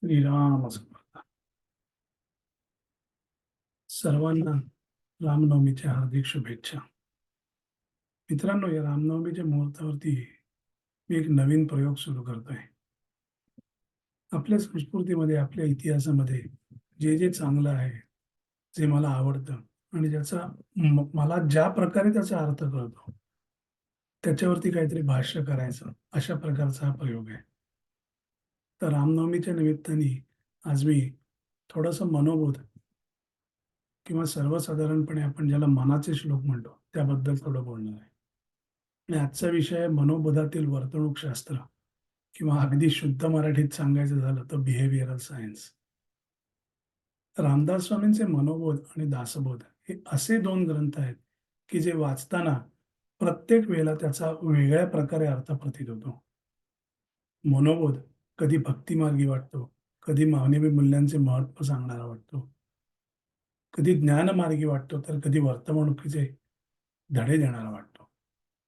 श्रीराम समर्थ. सर्वांना रामनवमीच्या हार्दिक शुभेच्छा. मित्रांनो, या रामनवमीच्या मुहूर्तावरती मी एक नवीन प्रयोग सुरू करतोय. आपल्या संस्कृतीमध्ये, आपल्या इतिहासामध्ये जे जे चांगलं आहे, जे मला आवडतं आणि ज्याचा मला ज्या प्रकारे त्याचा अर्थ कळतो, त्याच्यावरती काहीतरी भाष्य करायचं, अशा प्रकारचा हा प्रयोग आहे. तर रामनवमीच्या निमित्ताने आज मी थोडंसं मनोबोध किंवा सर्वसाधारणपणे आपण ज्याला मनाचे श्लोक म्हणतो, त्याबद्दल थोडं बोलणार आहे. आणि आजचा विषय आहे मनोबोधातील वर्तणूकशास्त्र किंवा अगदी शुद्ध मराठीत सांगायचं झालं तर बिहेवियरल सायन्स. रामदास स्वामींचे मनोबोध आणि दासबोध हे असे दोन ग्रंथ आहेत, की जे वाचताना प्रत्येक वेळेला त्याचा वेगळ्या प्रकारे अर्थ प्रतीत होतो. मनोबोध कधी भक्तिमार्गी वाटतो, कधी मानवी मूल्यांचे महत्त्व सांगणारा वाटतो, कधी ज्ञानमार्गी वाटतो, तर कधी वर्तवणुकीचे धडे देणारा वाटतो.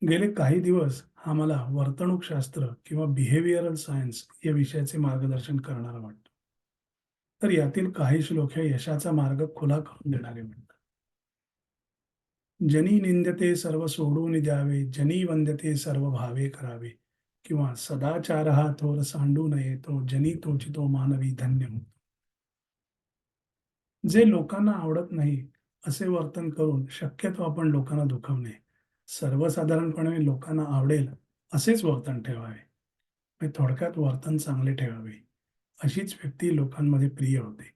गेले काही दिवस हा मला वर्तणूकशास्त्र किंवा बिहेवियरल सायन्स या विषयाचे मार्गदर्शन करणारा वाटतो. तर यातील काही श्लोक हे यशाचा मार्ग खुला करून देणारे म्हणतात. जनी निंदते सर्व सोडून द्यावे, जनी वंदते सर्व भावे करावे, किंवा सदाचार हा थोर सांडू नये, तो जनी तोची तो मानवी धन्य होतो. जे लोकांना आवडत नाही असे वर्तन करून शक्यतो आपण लोकांना दुखवू नये. सर्वसाधारणपणे लोकांना आवडेल असेच वर्तन ठेवावे. म्हणजे थोडक्यात वर्तन चांगले ठेवावे. अशीच व्यक्ती लोकांमध्ये प्रिय होते.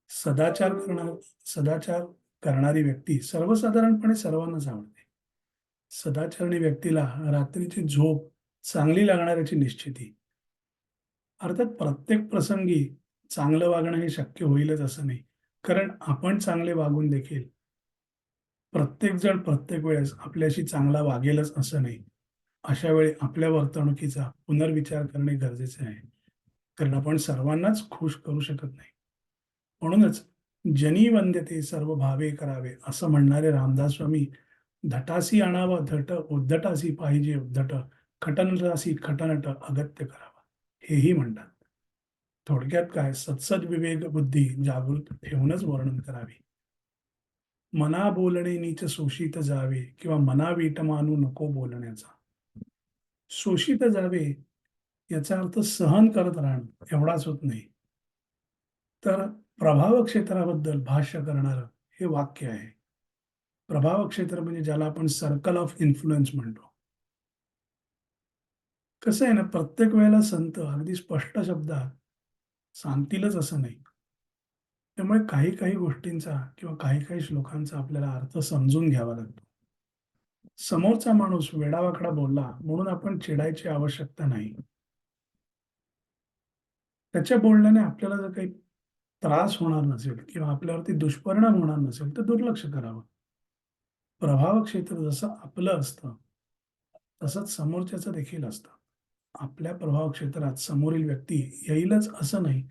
सदाचार करणार सदाचार करणारी व्यक्ती सर्वसाधारणपणे सर्वांनाच आवडते. सदाचरणी व्यक्तीला रात्रीची झोप चांगली लागणार याची निश्चिती. अर्थात प्रत्येक प्रसंगी चांगलं वागणं हे शक्य होईलच असं नाही. कारण आपण चांगले वागून देखील प्रत्येकजण प्रत्येक वेळेस आपल्याशी चांगला वागेलच असं नाही. अशा वेळी आपल्या वर्तणुकीचा पुनर्विचार करणे गरजेचे आहे. कारण आपण सर्वांनाच खुश करू शकत नाही. म्हणूनच "जनी वंद्यते सर्व भावे करावे" असं म्हणणारे रामदास स्वामी "धटासी आणावा धट, उद्धटासी पाहिजे उद्धट, खटनटासी खटनट अगत्य करावा" हेही म्हणतात. थोडक्यात काय, सत्सद विवेक बुद्धी जागृत ठेवूनच वर्णन करावे. मना बोलणे नीच शोषित जावे, किंवा मना वीट मानू नको बोलण्याचा. शोषित जावे याचा अर्थ सहन करत राहणं एवढाच होत नाही. तर प्रभाव क्षेत्राबद्दल भाष्य करणारं हे वाक्य आहे. प्रभाव क्षेत्र म्हणजे ज्याला आपण सर्कल ऑफ इन्फ्लुअन्स म्हणतो. कसं आहे ना, प्रत्येक वेळेला संत अगदी स्पष्ट शब्दात सांगतीलच असं नाही. त्यामुळे काही काही गोष्टींचा किंवा काही काही श्लोकांचा आपल्याला अर्थ समजून घ्यावा लागतो. समोरचा माणूस वेडावाकडा बोलला म्हणून आपण चिडायची आवश्यकता नाही. त्याच्या बोलण्याने आपल्याला जर काही त्रास होणार नसेल किंवा आपल्यावरती दुष्परिणाम होणार नसेल, तर दुर्लक्ष करावं. प्रभाव क्षेत्र जसं आपलं असतं, तसंच समोरच्याचं देखील असतं. आपल्या प्रभाव क्षेत्रात समोरील व्यक्ती येईलच असं नाही.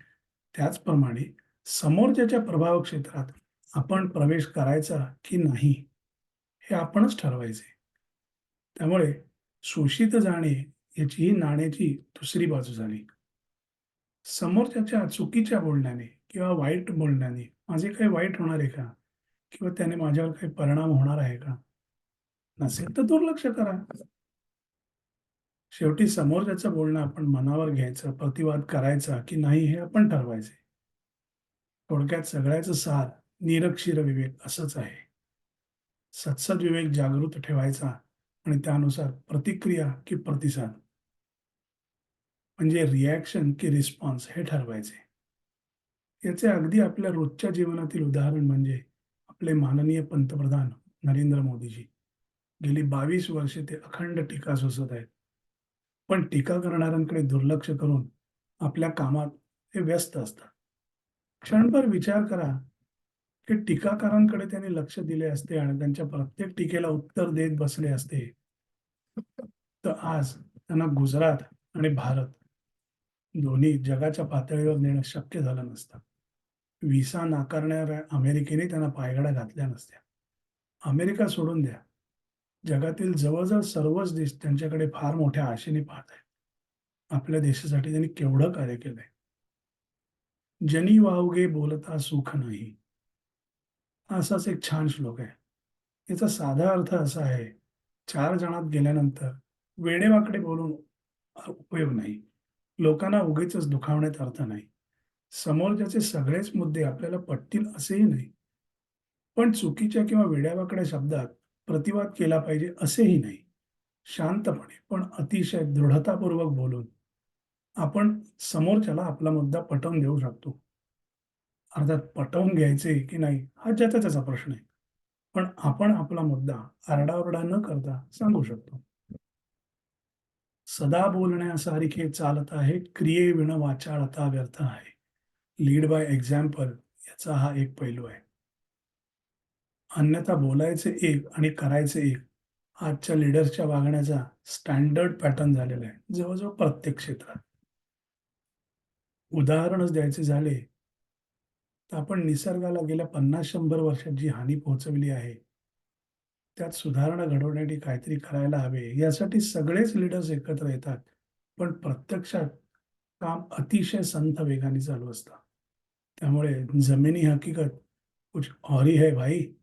त्याचप्रमाणे समोरच्याच्या प्रभाव क्षेत्रात आपण प्रवेश करायचा की नाही, हे आपणच ठरवायचे. त्यामुळे शोषित जाणे याची ही नाण्याची दुसरी बाजू झाली. समोरच्याच्या चुकीच्या बोलण्याने किंवा वाईट बोलण्याने माझे काही वाईट होणार आहे का? किंवा त्याने माझ्यावर काही परिणाम होणार आहे का? नसेल तर दुर्लक्ष करा. शेवटी समोरच्याचं बोलणं आपण मनावर घ्यायचं, प्रतिवाद करायचा की नाही हे आपण ठरवायचे. थोडक्यात सगळ्याचं सार निरक्षीर विवेक असंच आहे. सत्सद विवेक जागृत ठेवायचा आणि त्यानुसार प्रतिक्रिया की प्रतिसाद, म्हणजे रिएक्शन की रिस्पॉन्स हे ठरवायचे. याचे अगदी आपल्या रोजच्या जीवनातील उदाहरण म्हणजे आपले माननीय पंतप्रधान नरेंद्र मोदीजी. गेली 22 वर्षे ते अखंड टीका सोसत आहेत. पण टीका करणाऱ्यांकडे दुर्लक्ष करून आपल्या कामात ते व्यस्त असतात. क्षणभर विचार करा, की टीकाकारांकडे त्यांनी लक्ष दिले असते आणि त्यांच्या प्रत्येक टीकेला उत्तर देत बसले असते, तर आज त्यांना गुजरात आणि भारत दोन्ही जगाच्या पातळीवर नेणं शक्य झालं नसतं. व्हिसा नाकारणाऱ्या अमेरिकेने त्यांना पायघड्या घातल्या नसत्या. अमेरिका सोडून द्या, जगातील जवळ सर्वच देश त्यांच्याकडे फार मोठ्या आशेने पाहत आहेत. आपल्या देशासाठी त्यांनी केवढं कार्य केलंय. जनी वावगे बोलता सुख नाही. असाच एक छान श्लोक आहे. याचा साधा अर्थ असा आहे, 4 जणात गेल्यानंतर वेडेवाकडे बोलून उपयोग नाही. लोकांना उगीचच दुखावण्यात अर्थ नाही. समोरच्याचे सगळेच मुद्दे आपल्याला पटतील असेही नाही. पण चुकीच्या किंवा वेड्यावाकड्या शब्दात प्रतिवाद केला पाहिजे असेही नाही. शांतपणे पण अतिशय दृढतापूर्वक बोलून आपण समोरच्याला आपला मुद्दा पटवून देऊ शकतो. अर्थात पटवून घ्यायचे की नाही हा ज्याचा त्याचा प्रश्न आहे. पण आपण आपला मुद्दा आरडाओरडा न करता सांगू शकतो. सदा बोलण्यासारखे चालत आहे, क्रियेविण वाचाळता व्यर्थ आहे. लीड बाय एक्झाम्पल याचा हा एक पैलू आहे. अन्यथा बोलायचे एक आणि करायचे एक. आजच्या लीडर्सच्या वागण्याचा स्टँडर्ड पॅटर्न झालेला आहे, जवळ-जवळ प्रत्येक क्षेत्रात. उदाहरणच द्यायचे झाले, तर आपण निसर्गाला गेल्या 50-100 वर्षात जी हानी पोहोचवली आहे, त्यात सुधारणा घडवण्यासाठी काहीतरी करायला हवे, यासाठी सगळेच लीडर्स एकत्र येतात. पण प्रत्यक्षात काम अतिशय संथ वेगाने चालू असतं. त्यामुळे जमिनी हकीकत कुछ और ही है भाई.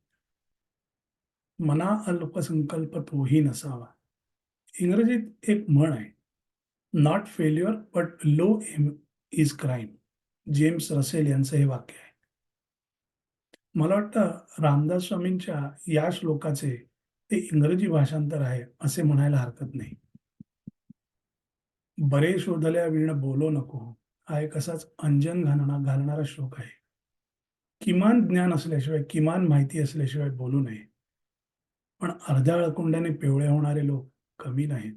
मना अल्पसंकल्प तोही नसावा. इंग्रजीत एक म्हण आहे, "not failure but low aim is crime." James Russell यांचं हे वाक्य आहे. मला वाटतं रामदास स्वामींच्या या श्लोकाचे ते इंग्रजी भाषांतर आहे, असे म्हणायला हरकत नाही. "बरे शोधल्या वीण बोलो नको" हा एक असाच अंजन घालणारा श्लोक आहे. किमान ज्ञान असल्याशिवाय, किमान माहिती असल्याशिवाय बोलू नये. पण अर्ध्या अळकुंड्याने पिवळे होणारे लोक कमी नाहीत.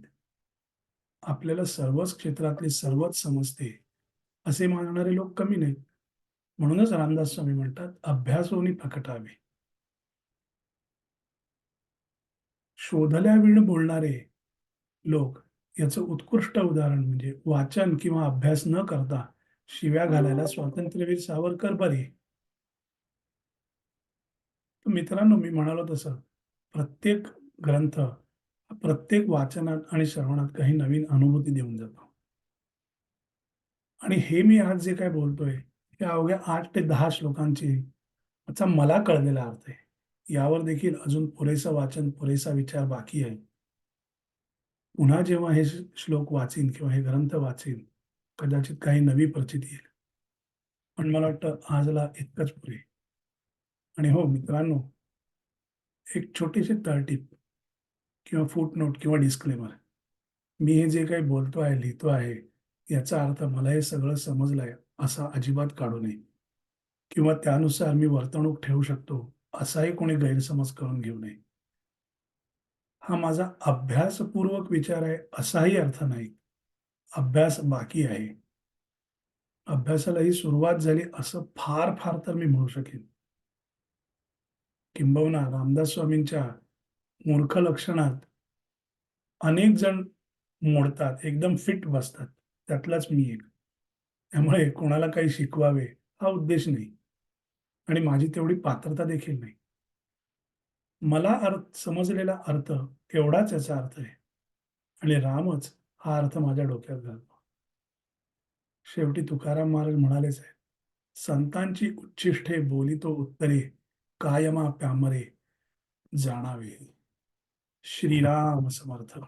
आपल्याला सर्वच क्षेत्रातले सर्वच समजते, असे मानणारे लोक कमी नाहीत. म्हणूनच रामदास स्वामी म्हणतात, "अभ्यासोनी प्रकटावे." शोधल्या वीण बोलणारे लोक याचं उत्कृष्ट उदाहरण म्हणजे वाचन किंवा अभ्यास न करता शिव्या घालायला स्वातंत्र्यवीर सावरकर बरे. तर मित्रांनो, मी म्हणालो तसं प्रत्येक ग्रंथ, प्रत्येक वाचनात आणि श्रवणात काही नवीन अनुभूती देऊन जातो. आणि हे मी आज जे काही बोलतोय, हे अवघ्या 8 ते 10 श्लोकांची चा मला कळलेला अर्थ आहे. यावर देखील अजून पुरेसं वाचन, पुरेसा विचार बाकी आहे. पुन्हा जेव्हा हे श्लोक वाचीन किंवा हे ग्रंथ वाचीन, कदाचित काही नवी प्रचिती येईल. पण मला वाटतं आजला इतकंच पुरे. आणि हो मित्रांनो, एक छोटीशी तळटीप किंवा फूटनोट किंवा डिस्क्लेमर. मी हे जे काही बोलतो आहे, लिहितो आहे, याचा अर्थ मला हे सगळं समजलंय असा अजिबात काढू नये किंवा त्यानुसार मी वर्तणूक ठेवू शकतो, असाही कोणी गैरसमज करून घेऊ नये. हा माझा अभ्यासपूर्वक विचार आहे असाही अर्थ नाही. अभ्यास बाकी आहे. अभ्यासाला ही सुरुवात झाली असं फार-फार तर मी म्हणू शकेन. किंबहुना रामदास स्वामींच्या मूर्ख लक्षणात अनेक जण मोडतात, एकदम फिट बसतात. त्यातलाच मी एक. त्यामुळे कोणाला काही शिकवावे हा उद्देश नाही आणि माझी तेवढी पात्रता देखील नाही. मला समजलेला अर्थ एवढाच याचा अर्थ आहे आणि रामच हा अर्थ माझ्या डोक्यात घालतो. शेवटी तुकाराम महाराज म्हणालेच आहेत, "संतांची उच्छिष्टे बोलितो उत्तरे, कायमा प्यामरे जाणावे." श्रीराम समर्थ.